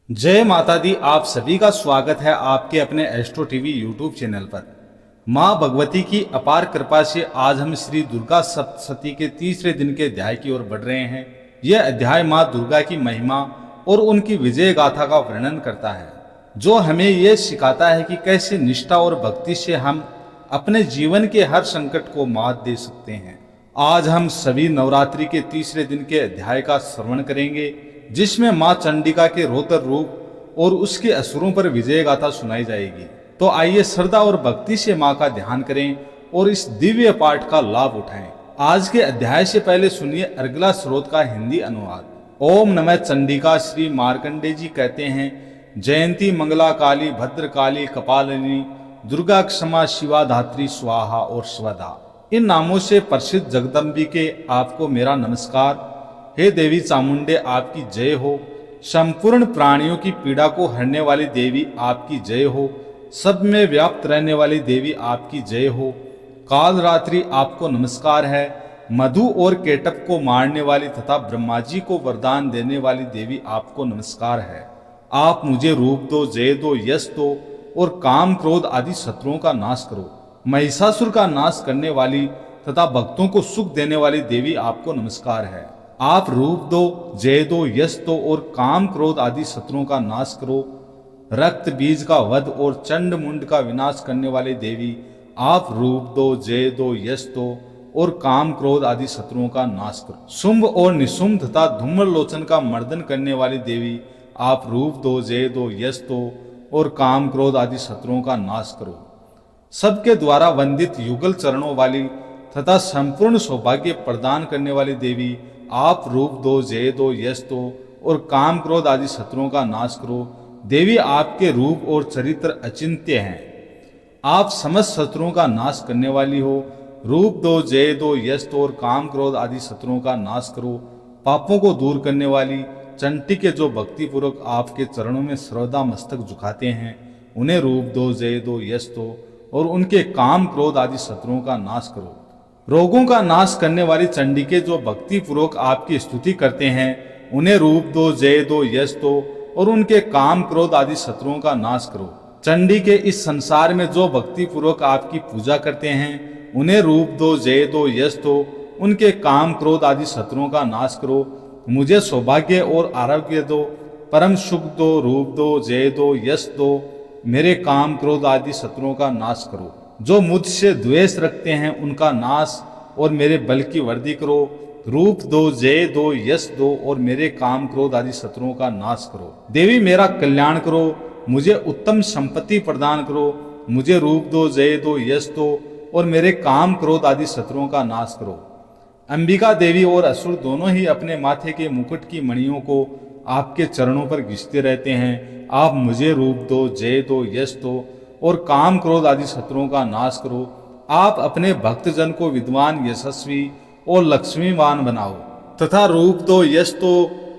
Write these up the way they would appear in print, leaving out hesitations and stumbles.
जय माता दी। आप सभी का स्वागत है आपके अपने एस्ट्रो टीवी यूट्यूब चैनल पर। माँ भगवती की अपार कृपा से आज हम श्री दुर्गा सप्तशती के तीसरे दिन के अध्याय की ओर बढ़ रहे हैं। यह अध्याय माँ दुर्गा की महिमा और उनकी विजय गाथा का वर्णन करता है, जो हमें यह सिखाता है कि कैसे निष्ठा और भक्ति से हम अपने जीवन के हर संकट को मात दे सकते हैं। आज हम सभी नवरात्रि के तीसरे दिन के अध्याय का श्रवण करेंगे, जिसमें मां चंडिका के रौद्र रूप और उसके असुरों पर विजय गाथा सुनाई जाएगी। तो आइए श्रद्धा और भक्ति से मां का ध्यान करें और इस दिव्य पाठ का लाभ उठाएं। आज के अध्याय से पहले सुनिए अगला स्रोत का हिंदी अनुवाद। ओम नमः चंडिका। श्री मार्कंडे जी कहते हैं, जयंती मंगला काली भद्र काली कपालिनी दुर्गा क्षमा शिवा धात्री स्वाहा और स्वधा। इन नामों से प्रसिद्ध जगदम्बिके आपको मेरा नमस्कार। हे देवी चामुंडे, आपकी जय हो। संपूर्ण प्राणियों की पीड़ा को हरने वाली देवी आपकी जय हो। सब में व्याप्त रहने वाली देवी आपकी जय हो। काल रात्रि आपको नमस्कार है। मधु और केटप को मारने वाली तथा ब्रह्मा जी को वरदान देने वाली देवी आपको नमस्कार है। आप मुझे रूप दो, जय दो, यश दो और काम क्रोध आदि शत्रुओं का नाश करो। महिषासुर का नाश करने वाली तथा भक्तों को सुख देने वाली देवी आपको नमस्कार है। आप रूप दो, जय दो, यश दो और काम क्रोध आदि शत्रुओं का नाश करो। रक्त बीज का वध और चंड मुंड का विनाश करने वाली देवी आप रूप दो, जय दो, यश दो और काम क्रोध आदि शत्रुओं का नाश करो। शुंभ और निशुंभ तथा धूम्रलोचन का मर्दन करने वाली देवी आप रूप दो, जय दो, यश दो और काम क्रोध आदि शत्रुओं का नाश करो। सबके द्वारा वंदित युगल चरणों वाली तथा संपूर्ण सौभाग्य प्रदान करने वाली देवी आप रूप दो, जय दो, यश दो और काम क्रोध आदि शत्रुओं का नाश करो। देवी आपके रूप और चरित्र अचिंत्य हैं। आप समस्त शत्रुओं का नाश करने वाली हो। रूप दो, जय दो, यश दो और काम क्रोध आदि शत्रुओं का नाश करो। पापों को दूर करने वाली चंटी के जो भक्तिपूर्वक आपके चरणों में श्रद्धा मस्तक झुकाते हैं, उन्हें रूप दो, जय दो, यश दो और उनके काम क्रोध आदि शत्रुओं का नाश करो। रोगों का नाश करने वाली चंडी के जो भक्ति पूर्वक आपकी स्तुति करते हैं, उन्हें रूप दो, जय दो, यश दो और उनके काम क्रोध आदि शत्रुओं का नाश करो। चंडी के इस संसार में जो भक्ति पूर्वक आपकी पूजा करते हैं, उन्हें रूप दो, जय दो, यश दो, उनके काम क्रोध आदि शत्रुओं का नाश करो। मुझे सौभाग्य और आरोग्य दो, परम सुख दो, रूप दो, जय दो, यश दो, मेरे काम क्रोध आदि शत्रुओं का नाश करो। जो मुझसे द्वेष रखते हैं उनका नाश और मेरे बल की वृद्धि करो। रूप दो, जय दो, यश दो और मेरे काम क्रोध आदि शत्रुओं का नाश करो। देवी मेरा कल्याण करो, मुझे उत्तम संपत्ति प्रदान करो। मुझे रूप दो, जय दो, यश दो और मेरे काम क्रोध आदि शत्रुओं का नाश करो। अंबिका देवी और असुर दोनों ही अपने माथे के मुकुट की मणियों को आपके चरणों पर घिसते रहते हैं। आप मुझे रूप दो, जय दो, यश दो और काम क्रोध आदि शत्रुओं का नाश करो। आप अपने भक्तजन को विद्वान, यशस्वी और लक्ष्मीवान बनाओ तथा रूप दो, यश दो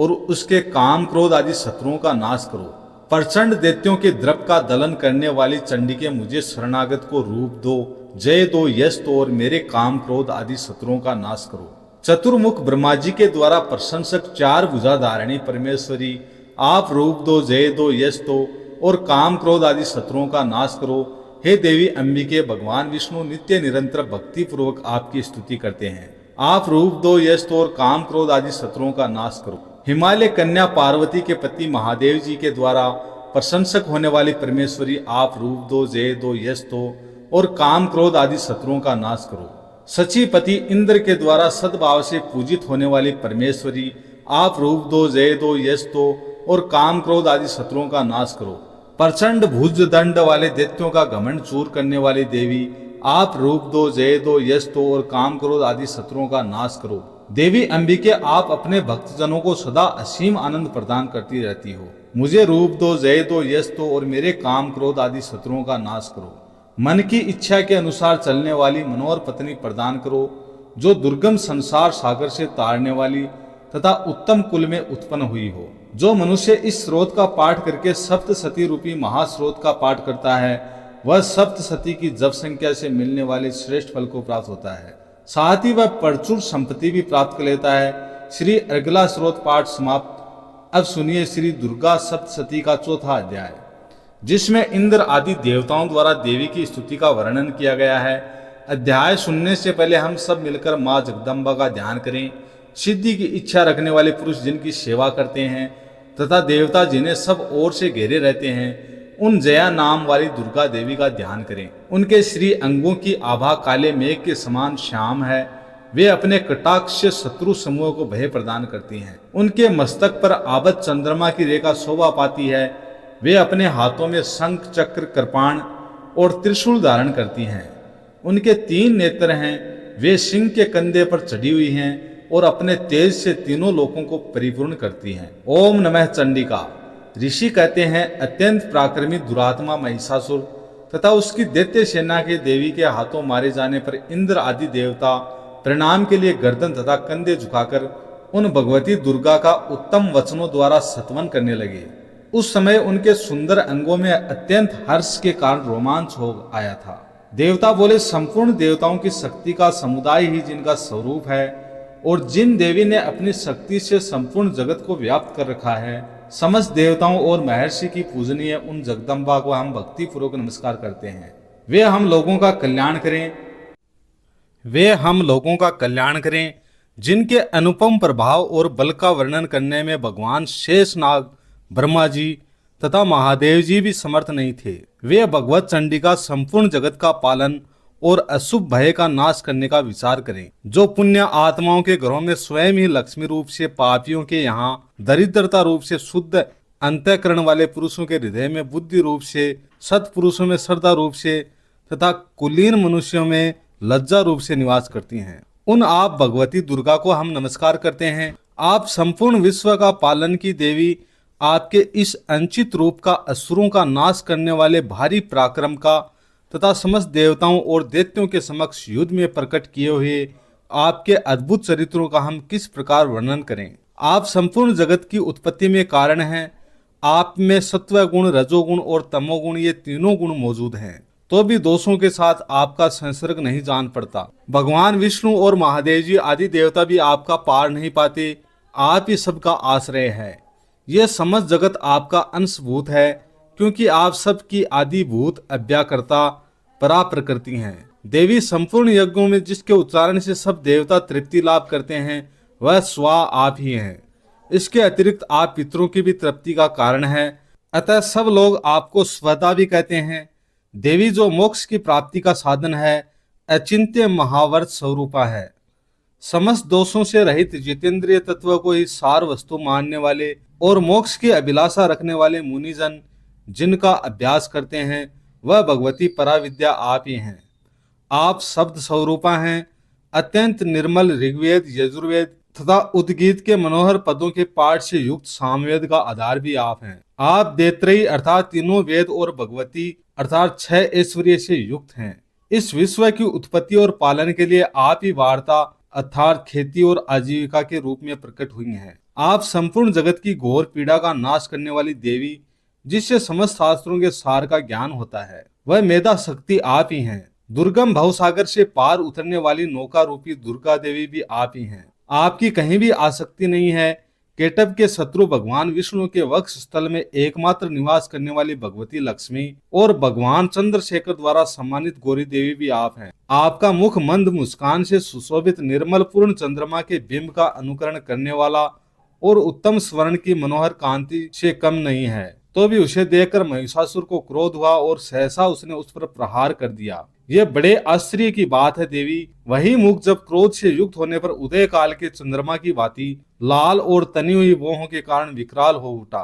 और उसके काम क्रोध आदि शत्रुओं का नाश करो। प्रचंड दैत्यों के द्रव का दलन करने वाली चंडिके मुझे शरणागत को रूप दो, जय दो, यश दो और मेरे काम क्रोध आदि शत्रुओं का नाश करो। चतुर्मुख ब्रह्मा जी के द्वारा प्रशंसक चार भुजाधारिणी परमेश्वरी आप रूप दो, जय दो, यश दो और काम क्रोध आदि शत्रुओं का नाश करो। हे देवी अंबिके, भगवान विष्णु नित्य निरंतर भक्ति पूर्वक आपकी स्तुति करते हैं। आप रूप दो, यश दो और काम क्रोध आदि शत्रुओं का नाश करो। हिमालय कन्या पार्वती के पति महादेव जी के द्वारा प्रशंसक होने वाली परमेश्वरी आप रूप दो, जय दो, यश दो और काम क्रोध आदि शत्रुओं का नाश करो। सचीपति इंद्र के द्वारा सद्भाव से पूजित होने वाली परमेश्वरी आप रूप दो, जय दो, यश दो और काम क्रोध आदि शत्रुओं का नाश करो। प्रचंड भुज दंड वाले दैत्यों का घमंड चूर करने वाली देवी आप रूप दो, जय दो, यश दो और काम क्रोध आदि शत्रुओं का नाश करो। देवी अंबिके, आप अपने भक्तजनों को सदा असीम आनंद प्रदान करती रहती हो। मुझे रूप दो, जय दो, यश दो और मेरे काम क्रोध आदि शत्रुओं का नाश करो। मन की इच्छा के अनुसार चलने वाली मनोहर पत्नी प्रदान करो, जो दुर्गम संसार सागर से तारने वाली तथा उत्तम कुल में उत्पन्न हुई हो। जो मनुष्य इस स्रोत का पाठ करके सप्तशती रूपी महास्रोत का पाठ करता है, वह सप्तशती की जप संख्या से मिलने वाले श्रेष्ठ फल को प्राप्त होता है। साथ ही वह प्रचुर संपत्ति भी प्राप्त कर लेता है। श्री अगला स्रोत पाठ समाप्त। अब सुनिए श्री दुर्गा सप्तशती का चौथा अध्याय, जिसमें इंद्र आदि देवताओं द्वारा देवी की स्तुति का वर्णन किया गया है। अध्याय सुनने से पहले हम सब मिलकर माँ जगदम्बा का ध्यान करें। सिद्धि की इच्छा रखने वाले पुरुष जिनकी सेवा करते हैं तथा देवता जिन्हें सब ओर से घेरे रहते हैं, उन जया नाम वाली दुर्गा देवी का ध्यान करें। उनके श्री अंगों की आभा काले मेघ के समान श्याम है। वे अपने कटाक्ष से शत्रु समूह को भय प्रदान करती हैं। उनके मस्तक पर आबद चंद्रमा की रेखा शोभा पाती है। वे अपने हाथों में शंख चक्र कृपाण और त्रिशूल धारण करती हैं। उनके 3 नेत्र हैं। वे सिंह के कंधे पर चढ़ी हुई हैं और अपने तेज से तीनों लोकों को परिपूर्ण करती हैं। ओम नमः चंडिका। ऋषि कहते हैं अत्यंत पराक्रमी दुरात्मा महिषासुर तथा उसकी दैत्य सेना के देवी के हाथों मारे जाने पर इंद्र आदि देवता प्रणाम के लिए गर्दन तथा कंधे झुकाकर उन भगवती दुर्गा का उत्तम वचनों द्वारा सत्वन करने लगे। उस समय उनके सुंदर अंगों में अत्यंत हर्ष के कारण रोमांच हो आया था। देवता बोले, संपूर्ण देवताओं की शक्ति का समुदाय ही जिनका स्वरूप है और जिन देवी ने अपनी शक्ति से संपूर्ण जगत को व्याप्त कर रखा है, समस्त देवताओं और महर्षि की पूजनीय उन जगदम्बा को हम भक्ति पूर्वक नमस्कार करते हैं। वे हम लोगों का कल्याण करें, जिनके अनुपम प्रभाव और बल का वर्णन करने में भगवान शेषनाग, ब्रह्मा जी तथा महादेव जी भी समर्थ नहीं थे। वे भगवत चंडिका संपूर्ण जगत का पालन और अशुभ भय का नाश करने का विचार करें। जो पुण्य आत्माओं के घरों में स्वयं ही लक्ष्मी रूप से, पापियों के यहाँ दरिद्रता रूप से, शुद्ध अंतःकरण वाले पुरुषों के हृदय में बुद्धि रूप से, सत्पुरुषों में श्रद्धा रूप से तथा कुलीन मनुष्यों में लज्जा रूप से निवास करती हैं, उन आप भगवती दुर्गा को हम नमस्कार करते हैं। आप संपूर्ण विश्व का पालन की देवी, आपके इस अंचित रूप का, असुरों का नाश करने वाले भारी पराक्रम का तथा समस्त देवताओं और दैत्यों के समक्ष युद्ध में प्रकट किए हुए आपके अद्भुत चरित्रों का हम किस प्रकार वर्णन करें। आप संपूर्ण जगत की उत्पत्ति में कारण हैं। आप में सत्व गुण, रजोगुण और तमोगुण, ये तीनों गुण मौजूद हैं, तो भी दोषों के साथ आपका संसर्ग नहीं जान पड़ता। भगवान विष्णु और महादेव जी आदि देवता भी आपका पार नहीं पाते। आप ही सबका आश्रय है। यह समस्त जगत आपका अंशभूत है, क्योंकि आप सबकी आदिभूत, अव्याकर्ता, परा प्रकृति हैं। देवी संपूर्ण यज्ञों में जिसके उच्चारण से सब देवता तृप्ति लाभ करते हैं, वह स्वा आप ही हैं। इसके अतिरिक्त आप पितरों की भी तृप्ति का कारण है। अतः सब लोग आपको स्वदा भी कहते हैं। देवी जो मोक्ष की प्राप्ति का साधन है, अचिंत्य महावर्त स्वरूपा है। समस्त दोषों से रहित जितेंद्रिय तत्व को ही सार वस्तु मानने वाले और मोक्ष की अभिलाषा रखने वाले मुनिजन जिनका अभ्यास करते हैं, वह भगवती पराविद्या आप ही हैं। आप शब्द स्वरूपा हैं। अत्यंत निर्मल ऋग्वेद, यजुर्वेद तथा उद्गीत के मनोहर पदों के पाठ से युक्त सामवेद का आधार भी आप हैं। आप देत्रयी अर्थात तीनों वेद और भगवती अर्थात 6 ऐश्वर्य से युक्त हैं। इस विश्व की उत्पत्ति और पालन के लिए आप ही वार्ता अर्थात खेती और आजीविका के रूप में प्रकट हुई हैं। आप संपूर्ण जगत की घोर पीड़ा का नाश करने वाली देवी, जिससे समस्त शास्त्रों के सार का ज्ञान होता है, वह मेधा शक्ति आप ही हैं। दुर्गम भवसागर से पार उतरने वाली नौका रूपी दुर्गा देवी भी आप ही हैं। आपकी कहीं भी आसक्ति नहीं है। केटव के शत्रु भगवान विष्णु के वक्ष स्थल में एकमात्र निवास करने वाली भगवती लक्ष्मी और भगवान चंद्रशेखर द्वारा सम्मानित गौरी देवी भी आप हैं। आपका मुख मंद मुस्कान से सुशोभित निर्मल पूर्ण चंद्रमा के बिंब का अनुकरण करने वाला और उत्तम स्वर्ण की मनोहर कांति से कम नहीं है। तो भी उसे देखकर महिषासुर को क्रोध हुआ और सहसा उसने उस पर प्रहार कर दिया। यह बड़े आश्चर्य की बात है देवी। वही मुख जब क्रोध से युक्त होने पर उदय काल के चंद्रमा की भांति लाल और तनी हुई भौहों के कारण विकराल हो उठा।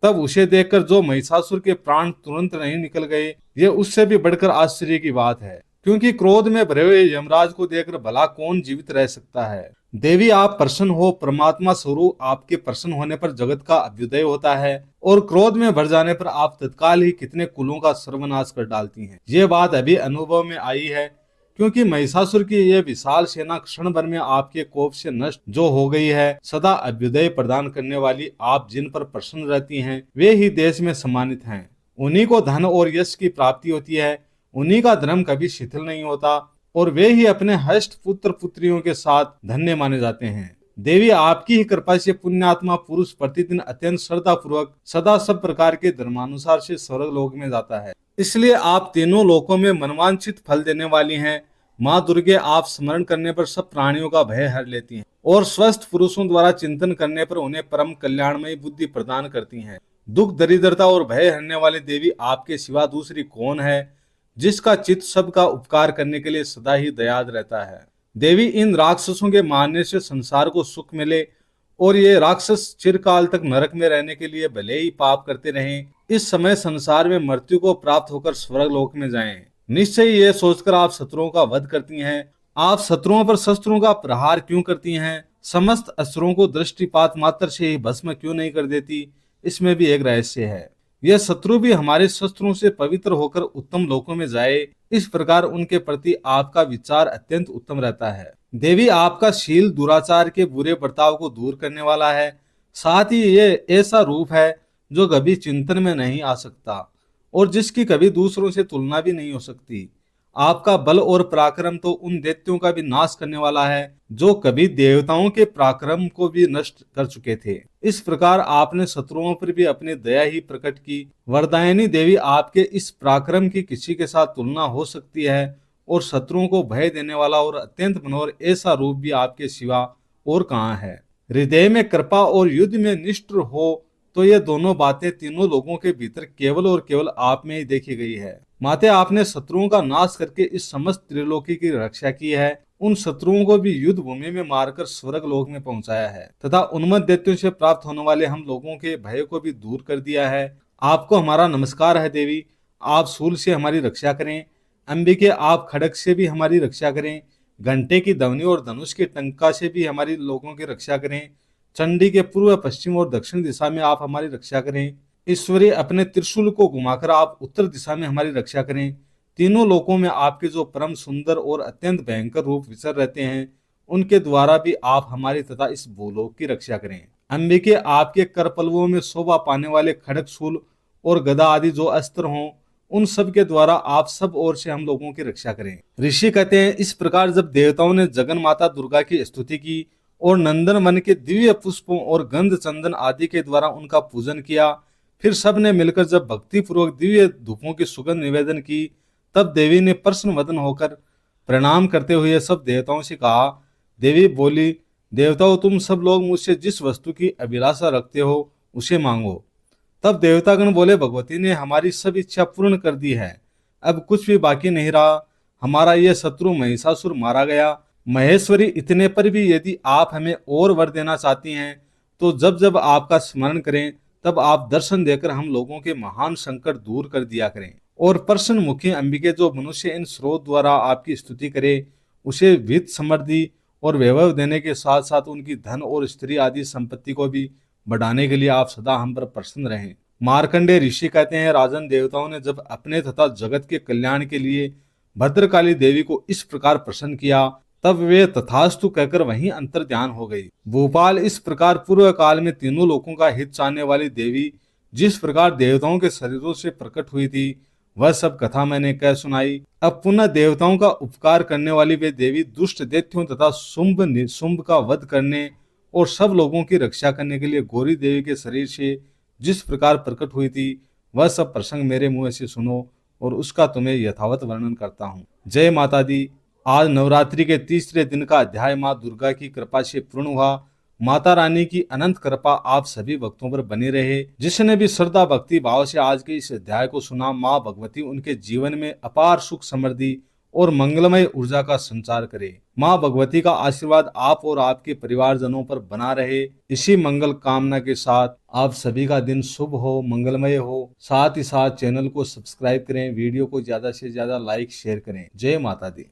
तब उसे देखकर जो महिषासुर के प्राण तुरंत नहीं निकल गए, यह उससे भी बढ़कर आश्चर्य की बात है, क्योंकि क्रोध में भरे हुए यमराज को देखकर भला कौन जीवित रह सकता है। देवी आप प्रसन्न हो। परमात्मा स्वरूप आपके प्रसन्न होने पर जगत का अभ्युदय होता है और क्रोध में भर जाने पर आप तत्काल ही कितने कुलों का सर्वनाश कर डालती हैं। ये बात अभी अनुभव में आई है, क्योंकि महिषासुर की यह विशाल सेना क्षण भर में आपके कोप से नष्ट जो हो गई है। सदा अभ्युदय प्रदान करने वाली आप जिन पर प्रसन्न रहती हैं, वे ही देश में सम्मानित हैं। उन्हीं को धन और यश की प्राप्ति होती है। उन्हीं का धर्म कभी शिथिल नहीं होता और वे ही अपने हष्ट पुत्र पुत्रियों के साथ धन्य माने जाते हैं। देवी आपकी ही कृपा से पुण्यात्मा पुरुष प्रतिदिन अत्यंत श्रद्धा पूर्वक सदा सब प्रकार के धर्मानुसार से स्वर्ग लोक में जाता है। इसलिए आप तीनों लोकों में मनवांछित फल देने वाली हैं। माँ दुर्गे आप स्मरण करने पर सब प्राणियों का भय हर लेती हैं और स्वस्थ पुरुषों द्वारा चिंतन करने पर उन्हें परम कल्याणमयी बुद्धि प्रदान करती हैं। दुख दरिद्रता और भय हरने वाली देवी आपके सिवा दूसरी कौन है, जिसका चित्त सबका उपकार करने के लिए सदा ही दयाद रहता है। देवी इन राक्षसों के मारने से संसार को सुख मिले और ये राक्षस चिरकाल तक नरक में रहने के लिए भले ही पाप करते रहें, इस समय संसार में मृत्यु को प्राप्त होकर स्वर्ग लोक में जाएं। निश्चय ये सोचकर आप शत्रुओं का वध करती हैं। आप शत्रुओं पर शस्त्रों का प्रहार क्यों करती हैं? समस्त असुरों को दृष्टिपात मात्र से ही भस्म क्यों नहीं कर देती? इसमें भी एक रहस्य है। यह शत्रु भी हमारे शस्त्रों से पवित्र होकर उत्तम लोकों में जाए, इस प्रकार उनके प्रति आपका विचार अत्यंत उत्तम रहता है। देवी आपका शील दुराचार के बुरे बर्ताव को दूर करने वाला है। साथ ही ये ऐसा रूप है जो कभी चिंतन में नहीं आ सकता और जिसकी कभी दूसरों से तुलना भी नहीं हो सकती। आपका बल और पराक्रम तो उन दैत्यों का भी नाश करने वाला है जो कभी देवताओं के पराक्रम को भी नष्ट कर चुके थे। इस प्रकार आपने शत्रुओं पर भी अपनी दया ही प्रकट की। वरदायिनी देवी आपके इस पराक्रम की किसी के साथ तुलना हो सकती है और शत्रुओं को भय देने वाला और अत्यंत मनोहर ऐसा रूप भी आपके सिवा और कहाँ है। हृदय में कृपा और युद्ध में निष्ठुर हो तो ये दोनों बातें तीनों लोगों के भीतर केवल और केवल आप में ही देखी गई है। माते आपने शत्रुओं का नाश करके इस समस्त त्रिलोकी की रक्षा की है। उन शत्रुओं को भी युद्ध भूमि में मारकर स्वर्ग लोक में पहुंचाया है तथा उन्मत्त दैत्यों से प्राप्त होने वाले हम लोगों के भय को भी दूर कर दिया है। आपको हमारा नमस्कार है देवी। आप शूल से हमारी रक्षा करें। अंबिके आप खड़ग से भी हमारी रक्षा करें। घंटे की ध्वनि और धनुष के टंका से भी हमारी लोगों की रक्षा करें। चंडी के पूर्व पश्चिम और दक्षिण दिशा में आप हमारी रक्षा करें। ईश्वरी अपने त्रिशूल को घुमाकर आप उत्तर दिशा में हमारी रक्षा करें। तीनों लोकों में आपके जो परम सुंदर और अत्यंत भयंकर रूप विचर रहते हैं, उनके द्वारा भी आप हमारी तथा इस भूलोक की रक्षा करें। अंबिके आपके करपल्वों में शोभा पाने वाले खड़ग शूल और गदा आदि जो अस्त्र हों, उन सब के द्वारा आप सब ओर से हम लोगों की रक्षा करें। ऋषि कहते हैं, इस प्रकार जब देवताओं ने जगन माता दुर्गा की स्तुति की और नंदन वन के दिव्य पुष्पों और गंध चंदन आदि के द्वारा उनका पूजन किया, फिर सब ने मिलकर जब भक्ति पूर्वक दिव्य धूपों की सुगंध निवेदन की, तब देवी ने प्रसन्न वदन होकर प्रणाम करते हुए सब देवताओं से कहा। देवी बोली, देवताओं तुम सब लोग मुझसे जिस वस्तु की अभिलाषा रखते हो उसे मांगो। तब देवतागण बोले, भगवती ने हमारी सब इच्छा पूर्ण कर दी है, अब कुछ भी बाकी नहीं रहा। हमारा यह शत्रु महिषासुर मारा गया। महेश्वरी, इतने पर भी यदि आप हमें और वर देना चाहती हैं तो जब जब आपका स्मरण करें तब आप दर्शन देकर हम लोगों के महान संकट दूर कर दिया करें। और प्रसन्न मुखी अंबिके, जो मनुष्य इन स्रोत द्वारा आपकी स्तुति करे उसे वित्त समृद्धि और वैभव देने के साथ साथ उनकी धन और स्त्री आदि संपत्ति को भी बढ़ाने के लिए आप सदा हम पर प्रसन्न रहें। मार्कंडेय ऋषि कहते हैं, राजन देवताओं ने जब अपने तथा जगत के कल्याण के लिए भद्रकाली देवी को इस प्रकार प्रसन्न किया, तब वे तथास्तु कहकर वहीं अंतर ध्यान हो गई। भोपाल, इस प्रकार पूर्व काल में तीनों लोगों का हित चाहने वाली देवी जिस प्रकार देवताओं के शरीरों से प्रकट हुई थी, वह सब कथा मैंने कह सुनाई। अब पुनः देवताओं का उपकार करने वाली वे देवी दुष्ट दैत्यों तथा शुंभ का वध करने और सब लोगों की रक्षा करने के लिए गौरी देवी के शरीर से जिस प्रकार प्रकट हुई थी, वह सब प्रसंग मेरे मुंह से सुनो और उसका तुम्हें यथावत वर्णन करता हूँ। जय माता दी। आज नवरात्रि के तीसरे दिन का अध्याय माँ दुर्गा की कृपा से पूर्ण हुआ। माता रानी की अनंत कृपा आप सभी भक्तों पर बनी रहे। जिसने भी श्रद्धा भक्ति भाव से आज के इस अध्याय को सुना, माँ भगवती उनके जीवन में अपार सुख समृद्धि और मंगलमय ऊर्जा का संचार करे। माँ भगवती का आशीर्वाद आप और आपके परिवारजनों पर बना रहे। इसी मंगल कामना के साथ आप सभी का दिन शुभ हो, मंगलमय हो। साथ ही साथ चैनल को सब्सक्राइब करें, वीडियो को ज्यादा से ज्यादा लाइक शेयर करें। जय माता दी।